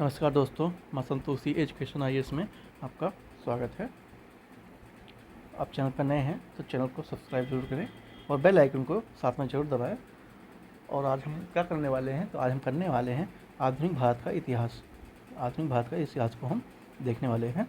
नमस्कार दोस्तों, मैं संतोषी एजुकेशन आईएएस में आपका स्वागत है। आप चैनल पर नए हैं तो चैनल को सब्सक्राइब जरूर करें और बेल आइकन को साथ में जरूर दबाएं। और आज हम क्या करने वाले हैं, तो आज हम करने वाले हैं आधुनिक भारत का इतिहास। आधुनिक भारत का इतिहास को हम देखने वाले हैं।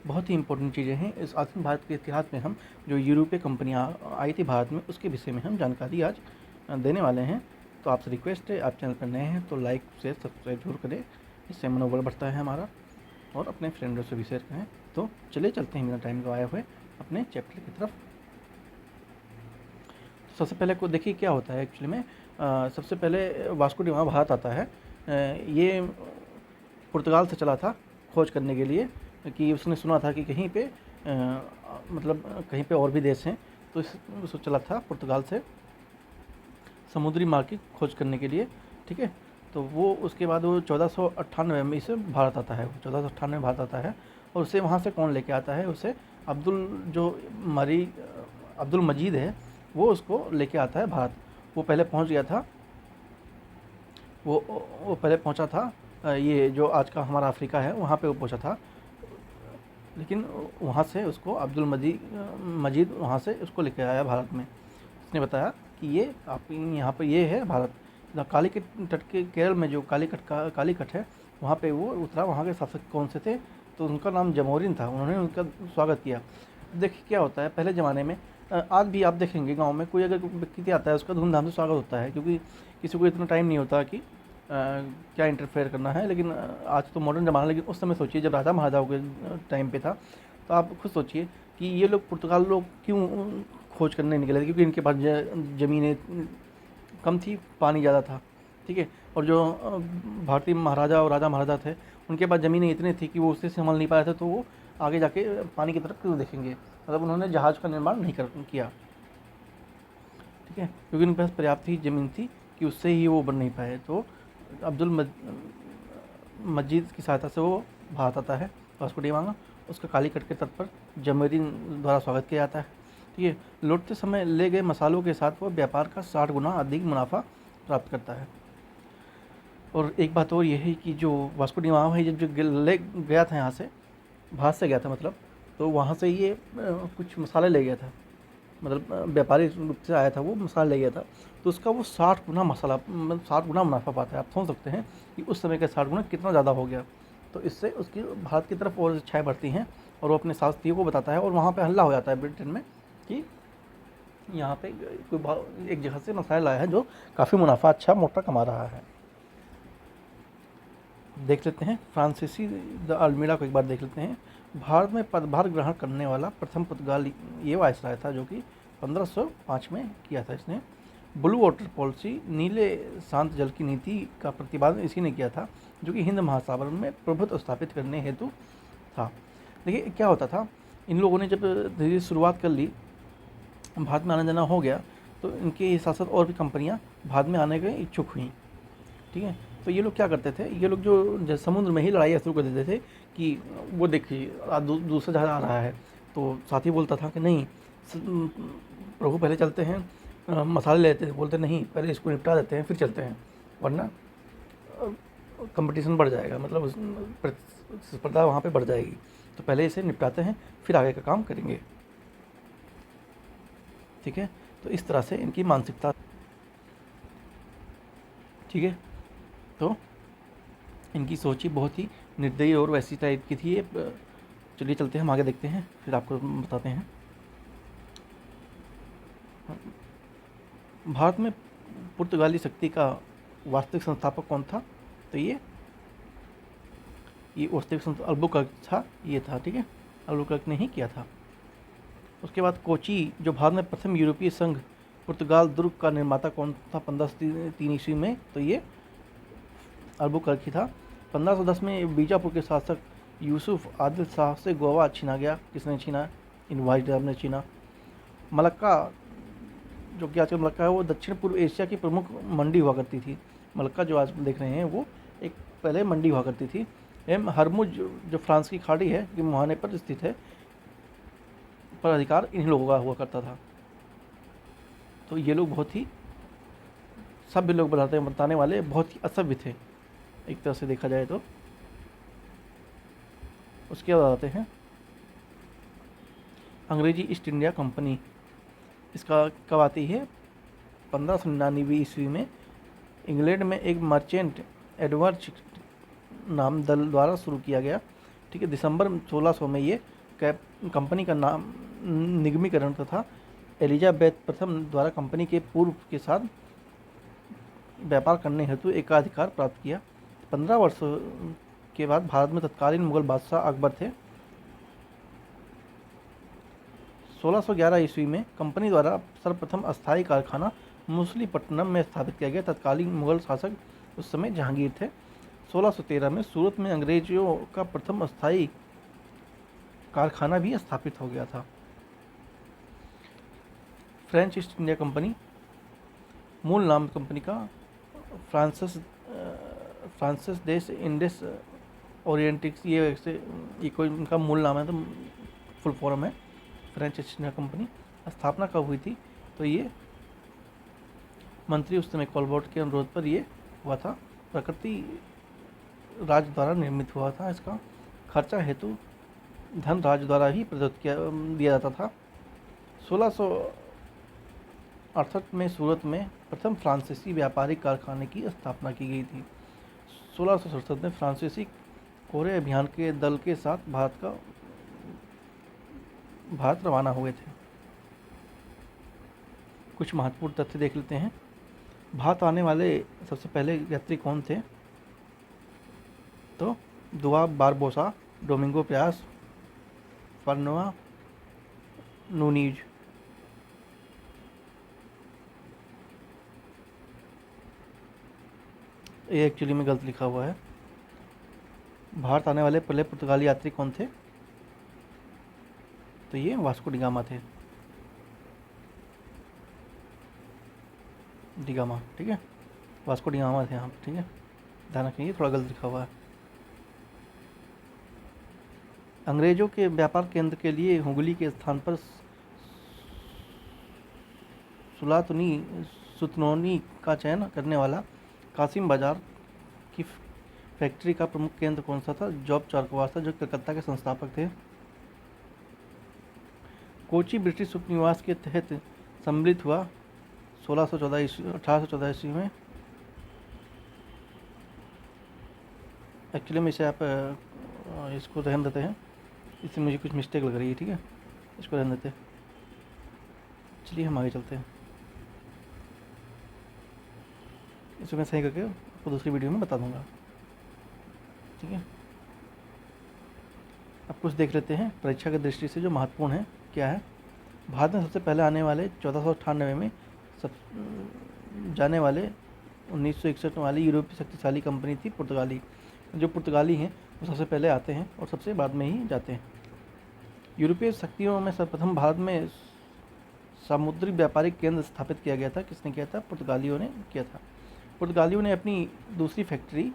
बहुत ही इंपॉर्टेंट चीज़ें हैं इस आधुनिक भारत के इतिहास में। हम जो यूरोपीय कंपनियाँ आई थी भारत में, उसके विषय में हम जानकारी आज देने वाले हैं। तो आपसे रिक्वेस्ट है, आप चैनल पर नए हैं तो लाइक शेयर सब्सक्राइब जरूर करें, इससे मनोबल बढ़ता है हमारा, और अपने फ्रेंडों से भी शेयर करें। तो चलिए चलते हैं बिना टाइम गवाए हुए अपने चैप्टर की तरफ। तो सबसे पहले को देखिए क्या होता है एक्चुअली में। सबसे पहले वास्को डी गामा भारत आता है। ये पुर्तगाल से चला था खोज करने के लिए, कि उसने सुना था कि कहीं पे मतलब कहीं पे और भी देश हैं, तो उसको चला था पुर्तगाल से समुद्री मार्ग की खोज करने के लिए। ठीक है, तो वो उसके बाद वो 1498 में इसे भारत आता है। 1498 में भारत आता है, और उसे वहाँ से कौन लेके आता है, उसे अब्दुल मजीद है, वो उसको लेके आता है भारत। वो पहले पहुँच गया था, वो पहले पहुँचा था ये जो आज का हमारा अफ्रीका है, वहाँ पे वो पहुँचा था। लेकिन वहाँ से उसको मजीद वहाँ से उसको लेके आया भारत में। उसने बताया कि ये आप यहाँ पे ये है भारत। कालीकट तट के केरल में जो कालीकट है, वहाँ पे वो उतरा। वहाँ के शासक कौन से थे, तो उनका नाम जमोरिन था। उन्होंने उनका स्वागत किया। देखिए क्या होता है पहले ज़माने में, आज भी आप देखेंगे गांव में कोई अगर व्यक्ति आता है, उसका धूमधाम से स्वागत होता है, क्योंकि किसी को इतना टाइम नहीं होता कि क्या इंटरफेयर करना है। लेकिन आज तो मॉडर्न ज़माना, लेकिन उस समय सोचिए जब राजा महाराजाओं के टाइम पे था, तो आप खुद सोचिए कि ये लोग पुर्तगाल लोग क्यों खोज करने निकले थे। क्योंकि इनके पास ज़मीनें कम थी, पानी ज़्यादा था। ठीक है, और जो भारतीय महाराजा और राजा महाराजा थे, उनके पास ज़मीनें इतनी थी कि वो उससे संभाल नहीं पाए थे, तो वो आगे जाके पानी की तरफ क्यों देखेंगे। मतलब उन्होंने जहाज़ का निर्माण नहीं किया। ठीक है, क्योंकि उनके पास पर्याप्त ही ज़मीन थी कि उससे ही वो बन नहीं पाए। तो मजीद की सहायता से वो भारत आता है, वास्को डी गामा। उसका कालीकट के तट पर जमोरिन द्वारा स्वागत किया जाता है। ठीक है, लौटते समय ले गए मसालों के साथ वो व्यापार का 60 गुना अधिक मुनाफा प्राप्त करता है। और एक बात और ये है कि जो वास्को डी गामा है, जब जो ले गया था यहाँ से, भारत से गया था मतलब, तो वहाँ से ये कुछ मसाले ले गया था। मतलब व्यापारी रूप से आया था, वो मसाला ले गया था। तो उसका वो 60 गुना 60 गुना मुनाफा पाता है। आप समझ सकते हैं कि उस समय का 60 गुना कितना ज़्यादा हो गया। तो इससे उसकी भारत की तरफ और इच्छाएँ बढ़ती हैं, और वो अपने शास्त्रियों को बताता है, और वहाँ पे हल्ला हो जाता है ब्रिटेन में कि यहाँ पे कोई एक जगह से मसाला लाया है जो काफ़ी मुनाफा अच्छा मोटा कमा रहा है। देख लेते हैं फ्रांसीसी द अल्मीड़ा को एक बार देख लेते हैं। भारत में पदभार ग्रहण करने वाला प्रथम पुर्तगाली ये वायसराय था, जो कि 1505 में किया था इसने। ब्लू वाटर पॉलिसी, नीले शांत जल की नीति का प्रतिपादन इसी ने किया था, जो कि हिंद महासागर में प्रभुत्व स्थापित करने हेतु था। देखिए क्या होता था, इन लोगों ने जब धीरे शुरुआत कर ली, भारत में आना जाना हो गया, तो इनके साथ साथ और भी कंपनियां भारत में आने के इच्छुक हुई। ठीक है, तो ये लोग क्या करते थे, ये लोग जो समुद्र में ही लड़ाई शुरू कर देते थे कि वो देखिए दूसरा जहाज़ आ रहा है, तो साथी बोलता था कि नहीं प्रभु पहले चलते हैं, मसाले लेते थे, बोलते नहीं पहले इसको निपटा देते हैं फिर चलते हैं, वरना कंपटीशन बढ़ जाएगा, मतलब प्रतिस्पर्धा वहाँ पे बढ़ जाएगी। तो पहले इसे निपटाते हैं फिर आगे का काम करेंगे। ठीक है, तो इस तरह से इनकी मानसिकता। ठीक है, तो इनकी सोच ही बहुत ही निर्दयी और वैसी टाइप की थी। चलिए चलते हैं, हम आगे देखते हैं, फिर आपको बताते हैं। भारत में पुर्तगाली शक्ति का वास्तविक संस्थापक कौन था, तो ये वास्तविक अल्बुकर्क था, ये था। ठीक है, अल्बुकर्क ने ही किया था। उसके बाद कोची, जो भारत में प्रथम यूरोपीय संघ पुर्तगाल दुर्ग का निर्माता कौन था 1503 ईस्वी में, तो ये अल्बुकर्क ही था। 1510 में बीजापुर के शासक यूसुफ आदिल शाह से गोवा छीना गया। किसने छीना, इन वाइसराय ने छीना। मलक्का, जो कि आजकल मलक्का है, वो दक्षिण पूर्व एशिया की प्रमुख मंडी हुआ करती थी। मलक्का जो आज देख रहे हैं, वो एक पहले मंडी हुआ करती थी। हरमुज, जो फ्रांस की खाड़ी है कि मुहाने पर स्थित है, पर अधिकार इन लोगों का हुआ करता था। तो ये लोग बहुत ही सभ्य लोग बताने वाले बहुत ही असभ्य थे। एक तरह से देखा जाए तो। उसके बाद आते हैं अंग्रेजी ईस्ट इंडिया कंपनी। इसका कब आती है? 1599 ईस्वी में इंग्लैंड में एक मर्चेंट एडवर्ड नाम दल द्वारा शुरू किया गया। ठीक है, दिसंबर 1600 में ये कंपनी का नाम निगमीकरण तथा एलिजाबेथ प्रथम द्वारा कंपनी के पूर्व के साथ व्यापार करने हेतु एकाधिकार प्राप्त किया। 15 वर्षों के बाद भारत में तत्कालीन मुगल बादशाह अकबर थे। 1611 ईस्वी में कंपनी द्वारा सर्वप्रथम अस्थायी कारखाना मछलीपट्टनम में स्थापित किया गया। तत्कालीन मुगल शासक उस समय जहांगीर थे। 1613 में सूरत में अंग्रेजों का प्रथम अस्थायी कारखाना भी स्थापित हो गया था। फ्रेंच ईस्ट इंडिया कंपनी, मूल नाम कंपनी का फ्रांसिस देश इंडिस ओरिएंटिक्स, ये कोई उनका मूल नाम है, तो फुल फॉर्म है फ्रेंच ईस्ट इंडिया कंपनी। स्थापना कब हुई थी? तो ये मंत्री उस समय कॉलबॉट के अनुरोध पर ये हुआ था। प्रकृति राज द्वारा निर्मित हुआ था। इसका खर्चा हेतु धन राज द्वारा ही प्रदत्त दिया जाता था। 1668 में सूरत में प्रथम फ्रांसीसी व्यापारिक कारखाने की स्थापना की गई थी। 1667 में फ्रांसीसी कोरे अभियान के दल के साथ भारत रवाना हुए थे। कुछ महत्वपूर्ण तथ्य देख लेते हैं। भारत आने वाले सबसे पहले यात्री कौन थे? तो दुआ बारबोसा, डोमिंगो प्यास, फर्नवा नूनीज। ये एक्चुअली में गलत लिखा हुआ है। भारत आने वाले पहले पुर्तगाली यात्री कौन थे? तो ये वास्को डिगामा थे। डिगामा, ठीक है, वास्को डिगामा थे यहाँ, ठीक है, ध्यान रखिए, थोड़ा गलत लिखा हुआ है। अंग्रेजों के व्यापार केंद्र के लिए हुगली के स्थान पर सुतनोनी का चयन करने वाला कासिम बाजार की फैक्ट्री का प्रमुख केंद्र कौन सा था? जॉब चारकवास था, जो कलकत्ता के संस्थापक थे। कोची ब्रिटिश उपनिवास के तहत सम्मिलित हुआ 1814 ईस्वी में। एक्चुअली में इसे आप इसको रहने देते हैं, इससे मुझे कुछ मिस्टेक लग रही है, ठीक है, इसको रहने देते हैं। चलिए हम आगे चलते हैं। इसको मैं सही करके आपको दूसरी वीडियो में बता दूंगा, ठीक है। अब कुछ देख लेते हैं परीक्षा की दृष्टि से जो महत्वपूर्ण है। क्या है? भारत में सबसे पहले आने वाले 1498 में सब जाने वाले 1961 वाली यूरोपीय शक्तिशाली कंपनी थी पुर्तगाली। जो पुर्तगाली हैं वो सबसे पहले आते हैं और सबसे बाद में ही जाते हैं। यूरोपीय शक्तियों में सर्वप्रथम भारत में समुद्री व्यापारिक केंद्र स्थापित किया गया था। किसने किया था? पुर्तगालियों ने किया था। पुर्तगालियों ने अपनी दूसरी फैक्ट्री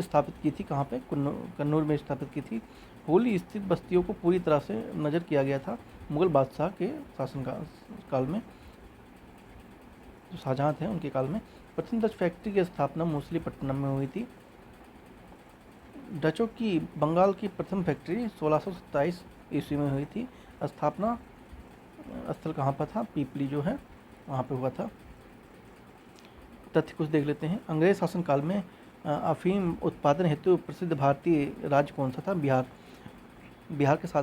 स्थापित की थी। कहाँ पे? कन्नूर में स्थापित की थी। होली स्थित बस्तियों को पूरी तरह से नज़र किया गया था मुगल बादशाह के शासनकाल में, जो शाहजहाँ थे उनके काल में। प्रथम डच फैक्ट्री की स्थापना मछलीपट्टनम में हुई थी। डचों की बंगाल की प्रथम फैक्ट्री 1627 ईस्वी में हुई थी। स्थापना स्थल कहाँ पर था? पीपली जो है वहाँ पे हुआ था। तथ्य कुछ देख लेते हैं। अंग्रेज शासनकाल में अफीम उत्पादन हेतु प्रसिद्ध भारतीय राज्य कौन सा था? बिहार। बिहार के साथ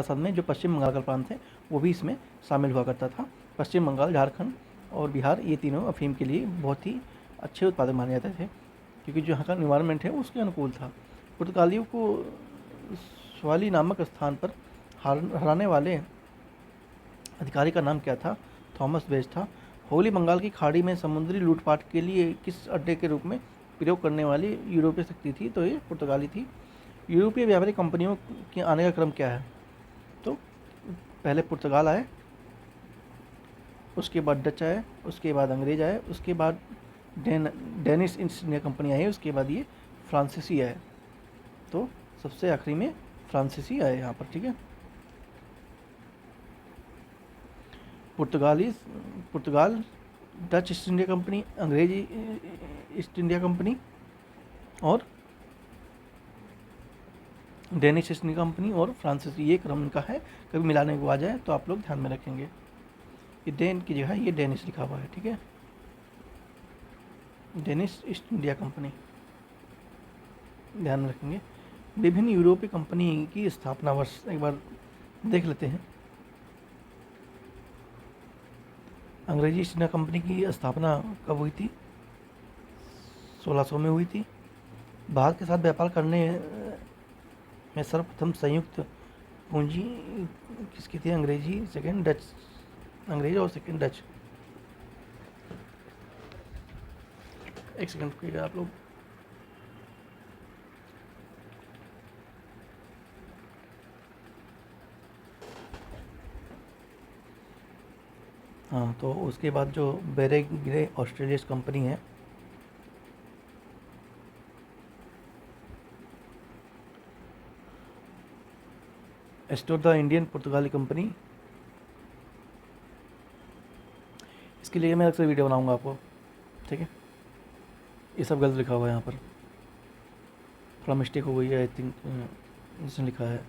साथ में जो पश्चिम बंगाल का प्रांत है वो भी इसमें शामिल हुआ करता था। पश्चिम बंगाल, झारखंड और बिहार, ये तीनों अफीम के लिए बहुत ही अच्छे उत्पादक माने जाते थे, क्योंकि जो यहाँ का इन्वायरमेंट है उसके अनुकूल था। पुर्तगालियों को स्वाली नामक स्थान पर हराने वाले अधिकारी का नाम क्या था? थॉमस बेज था। होली बंगाल की खाड़ी में समुद्री लूटपाट के लिए किस अड्डे के रूप में प्रयोग करने वाली यूरोपीय शक्ति थी? तो ये पुर्तगाली थी। यूरोपीय व्यापारिक कंपनियों के आने का क्रम क्या है? तो पहले पुर्तगाल आए, उसके बाद डच आए, उसके बाद अंग्रेज आए, उसके बाद डेनिश ईस्ट इंडिया कंपनी आई, उसके बाद ये फ्रांसीसी आए। तो सबसे आखिरी में फ्रांसीसी आए यहाँ पर, ठीक है। पुर्तगाल डच ईस्ट इंडिया कंपनी, अंग्रेजी ईस्ट इंडिया कंपनी और डेनिश ईस्ट इंडिया कंपनी और फ्रांसीसी, ये क्रम इनका है। कभी मिलाने को आ जाए तो आप लोग ध्यान में रखेंगे। ये डेन की जगह ये डेनिश लिखा हुआ है, ठीक है, डेनिश ईस्ट इंडिया कंपनी, ध्यान में रखेंगे। विभिन्न यूरोपीय कंपनी की स्थापना वर्ष एक बार देख लेते हैं। अंग्रेजी ईस्ट इंडिया कंपनी की स्थापना कब हुई थी? 1600 में हुई थी। भारत के साथ व्यापार करने में सर्वप्रथम संयुक्त पूंजी किसकी थी? अंग्रेजी, सेकंड डच, अंग्रेजी और सेकंड डच। एक सेकंड रुकिएगा आप लोग। हाँ, तो उसके बाद जो बेरेग्रे ऑस्ट्रेलियस कंपनी है, एस्टोर द इंडियन पुर्तगाली कंपनी, इसके लिए मैं अक्सर वीडियो बनाऊंगा आपको, ठीक है। ये सब गलत लिखा हुआ है यहाँ पर, थोड़ा मिस्टेक हो गई है आई थिंक, जिसने लिखा है,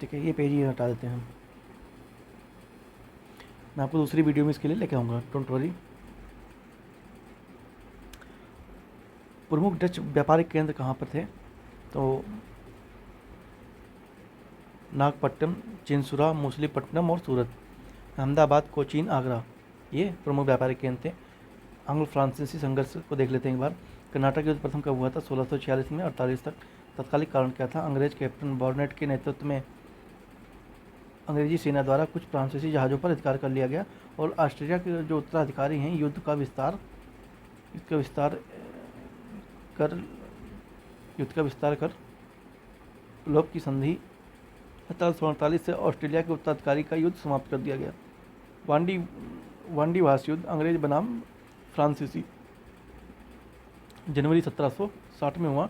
ठीक है। ये पेज ही हटा देते हैं हम, मैं आपको दूसरी वीडियो में इसके लिए लेके आऊँगा, डोंट वरी। प्रमुख डच व्यापारिक केंद्र कहाँ पर थे? तो नागपट्टनम, चिंसुरा, मछलीपट्टनम और सूरत। अहमदाबाद, कोचीन, आगरा, ये प्रमुख व्यापारिक केंद्र थे। आंग्लो फ्रांसीसी संघर्ष को देख लेते हैं एक बार। कर्नाटक युद्ध प्रथम कब हुआ था? 1646 में 48 तक। तत्कालिक कारण क्या था? अंग्रेज कैप्टन बॉर्नेट के नेतृत्व में अंग्रेजी सेना द्वारा कुछ फ्रांसीसी जहाज़ों पर अधिकार कर लिया गया और ऑस्ट्रेलिया के जो उत्तराधिकारी हैं युद्ध का विस्तार कर लोप की संधि 1748 से ऑस्ट्रेलिया के उत्तराधिकारी का युद्ध समाप्त कर दिया गया। वांडी वास युद्ध, अंग्रेज बनाम फ्रांसीसी, जनवरी 1760 में हुआ।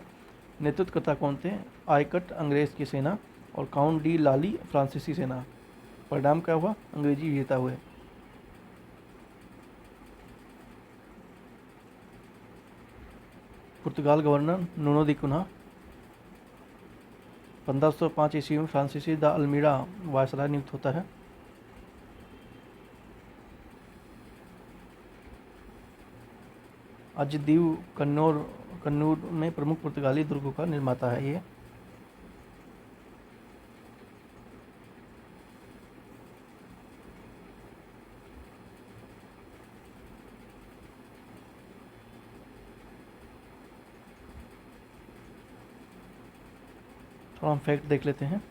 नेतृत्वकर्ता कौन थे? आयकट अंग्रेज की सेना और काउंट डी लाली फ्रांसीसी सेना। परिणाम क्या हुआ? अंग्रेजी विजेता हुए। पुर्तगाल गवर्नर नूनो दी कुन्हा 1505 ईस्वी में फ्रांसीसी द अल्मीड़ा वायसराय नियुक्त होता है। अजदीव कन्नूर में प्रमुख पुर्तगाली दुर्गों का निर्माता है ये। थोड़ा हम फैक्ट देख लेते हैं।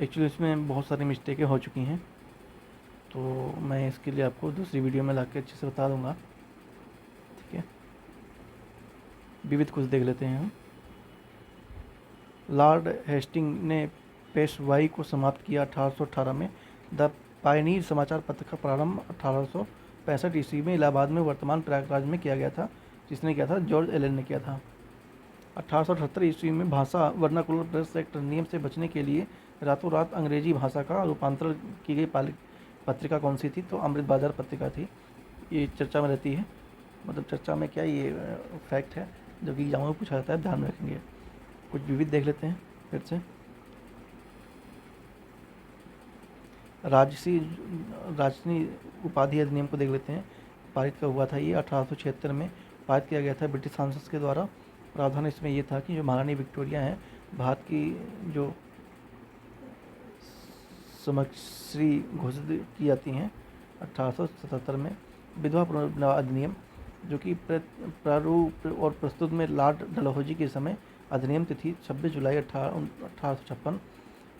एक्चुअली इसमें बहुत सारी मिस्टेकें हो चुकी हैं, तो मैं इसके लिए आपको दूसरी वीडियो में लाके अच्छे से बता दूंगा, ठीक है। विविध कुछ देख लेते हैं हम। लॉर्ड हेस्टिंग ने पेशवाई को समाप्त किया 1818 में। द पायनीर समाचार पत्र का प्रारंभ 1865 ईस्वी में इलाहाबाद में वर्तमान प्रयागराज में किया गया था। जिसने किया था? जॉर्ज एलन ने किया था। 1878 ईस्वी में भाषा वर्नाकुलर प्रेस एक्ट नियम से बचने के लिए रातों रात अंग्रेजी भाषा का रूपांतरण की गई पत्रिका कौन सी थी? तो अमृत बाजार पत्रिका थी। ये चर्चा में रहती है, मतलब चर्चा में क्या, ये फैक्ट है जो कि एग्जाम में पूछा जाता है, ध्यान में रखेंगे। कुछ विविध देख लेते हैं फिर से। राजसी उपाधि अधिनियम को देख लेते हैं। पारित कब हुआ था ये? 1876 में पारित किया गया था ब्रिटिश सांसद के द्वारा। प्रावधान इसमें ये था कि जो महारानी विक्टोरिया हैं, भारत की जो समश्री घोषित की जाती हैं 1877 में। विधवा पुनर्विवाह अधिनियम, जो कि प्रारूप और प्रस्तुत में लॉर्ड डलहौजी के समय। अधिनियम तिथि 26 जुलाई 1856।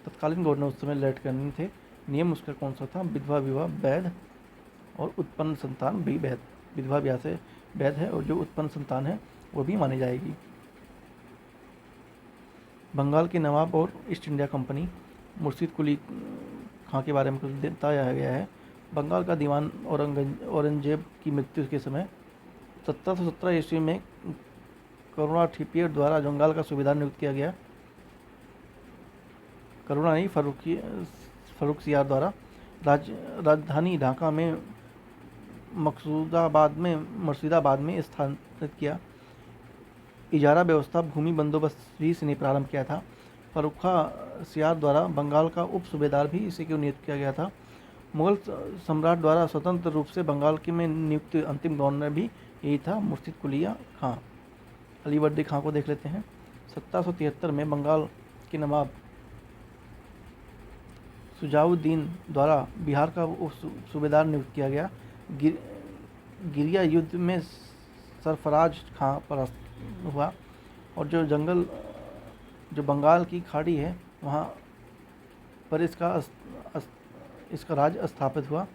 तत्कालीन गवर्नर उस समय लॉर्ड कैनिंग थे। नियम उसका कौन सा था? विधवा विवाह वैध और उत्पन्न संतान भी वैध। विधवा विवाह से वैध है और जो उत्पन्न संतान है वो भी मानी जाएगी। बंगाल के नवाब और ईस्ट इंडिया कंपनी, मुर्शिद कुली खां के बारे में कुछ बताया गया है। बंगाल का दीवान औरंगजेब की मृत्यु के समय 1717 ईस्वी में करुणा ठिपियर द्वारा बंगाल का सूबेदार नियुक्त किया गया। करुणा नहीं, फर्रुखसियार द्वारा राजधानी ढाका में मुर्शिदाबाद में स्थानांतरित किया। इजारा व्यवस्था भूमि बंदोबस्त भी इसने प्रारंभ किया था। फर्रुखा सियार द्वारा बंगाल का उप सूबेदार भी इसी को नियुक्त किया गया था। मुगल सम्राट द्वारा स्वतंत्र रूप से बंगाल के में नियुक्त अंतिम गवर्नर भी यही था, मुर्शिद कुलिया खां। अलीवर्दी खां को देख लेते हैं। 1773 में बंगाल के नवाब सुजाउद्दीन द्वारा बिहार का उप सूबेदार नियुक्त किया गया। गिरिया युद्ध में सरफराज खां परास्त हुआ और जो बंगाल की खाड़ी है वहाँ पर इसका राज स्थापित हुआ।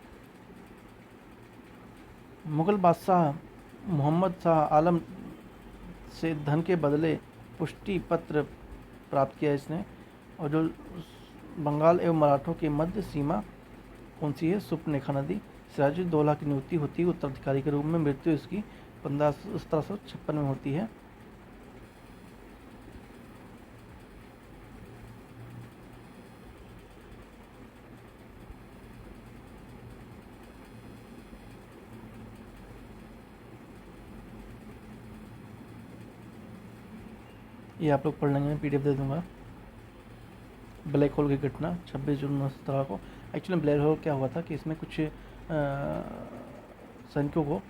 मुगल बादशाह मोहम्मद शाह आलम से धन के बदले पुष्टि पत्र प्राप्त किया इसने। और जो बंगाल एवं मराठों की मध्य सीमा कौन सी है, सुपर्णरेखा नदी। सिराजुद्दौला की नियुक्ति होती है उत्तराधिकारी के रूप में। मृत्यु इसकी 1756 में होती है। ये आप लोग पढ़ लेंगे, मैं PDF दे दूंगा। ब्लैक होल की घटना 26 जून 1917 को। एक्चुअली ब्लैक होल क्या हुआ था कि इसमें कुछ सैनिकों को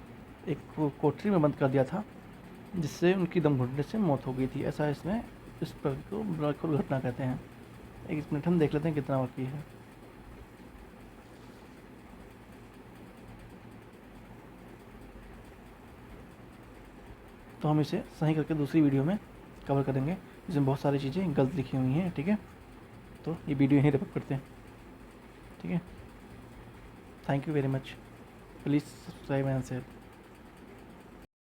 एक कोठरी में बंद कर दिया था, जिससे उनकी दम घुटने से मौत हो गई थी। ऐसा इसमें इस पर को ब्लैक होल घटना कहते हैं। एक मिनट हम देख लेते हैं कितना बाकी है। तो हम इसे सही करके दूसरी वीडियो में कवर करेंगे, जिसमें बहुत सारी चीज़ें गलत लिखी हुई हैं। ठीक है, तो ये वीडियो यहीं रैप करते हैं। ठीक है, thank you very much. Please subscribe and share.